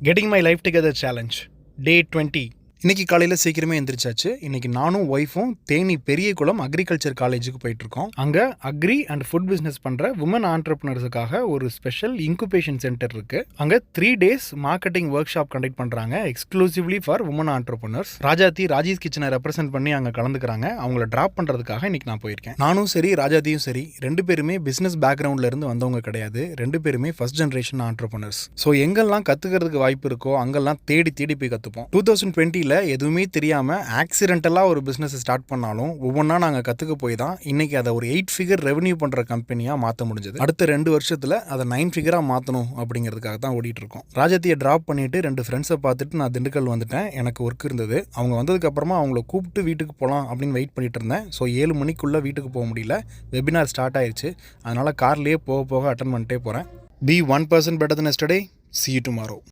Getting my life together challenge டே 20. இன்றைக்கி காலையில் சீக்கிரமே எந்திரிச்சாச்சு. இன்றைக்கி நானும் ஒய்ஃபும் தேனி பெரியகுளம் அக்ரிகல்ச்சர் காலேஜுக்கு போயிட்டுருக்கோம். அங்கே அக்ரி அண்ட் ஃபுட் பிஸ்னஸ் பண்ணுற உமன் ஆண்டர்ப்ரனர்ஸுக்காக ஒரு ஸ்பெஷல் இன்குபேஷன் சென்டர் இருக்குது. அங்கே 3 days marketing workshop conduct பண்ணுறாங்க, exclusively for women entrepreneurs. Rajis கிச்சனை ரெப்ரசென்ட் பண்ணி அங்கே கலந்துக்கிறாங்க. அவங்கள ட்ராப் பண்ணுறதுக்காக இன்றைக்கி நான் போயிருக்கேன். நானும் சரி, ராஜாத்தியும் சரி, 2 பேருமே பிஸ்னஸ் பேக்ரவுண்ட்லேருந்து வந்தவங்க கிடையாது. 2 பேருமே ஃபர்ஸ்ட் ஜென்ரேஷன் ஆண்டர்ப்ரனர்ஸ். ஸோ எங்கெல்லாம் கற்றுக்கிறதுக்கு வாய்ப்பு இருக்கோ அங்கெல்லாம் தேடி போய் கற்றுப்போம். 2020 எதுவுமே தெரியாமல் ஆக்சிடென்டலாக ஒரு பிஸ்னஸ் ஸ்டார்ட் பண்ணாலும் ஒவ்வொன்றா நாங்கள் கற்றுக்க போய் தான் இன்றைக்கி அதை ஒரு 8 figure ரெவன்யூ பண்ணுற கம்பெனியாக மாற்ற முடிஞ்சது. அடுத்த 2 வருஷத்தில் அதை 9 figure மாற்றணும் அப்படிங்கிறதுக்காக தான் ஓடிட்டு இருக்கோம். ராஜத்தியை ட்ராப் பண்ணிவிட்டு 2 ஃப்ரெண்ட்ஸை பார்த்துட்டு நான் திண்டுக்கல் வந்துட்டேன். எனக்கு ஒர்க் இருந்தது. அவங்க வந்ததுக்கப்புறமா அவங்கள கூப்பிட்டு வீட்டுக்கு போகலாம் அப்படின்னு வெயிட் பண்ணிட்டு இருந்தேன். ஸோ 7 மணிக்குள்ளே வீட்டுக்கு போக முடியல. வெபினார் ஸ்டார்ட் ஆயிடுச்சு. அதனால் கார்லேயே போக அட்டன் பண்ணிட்டே போகிறேன். Be 1% better than yesterday. See you tomorrow.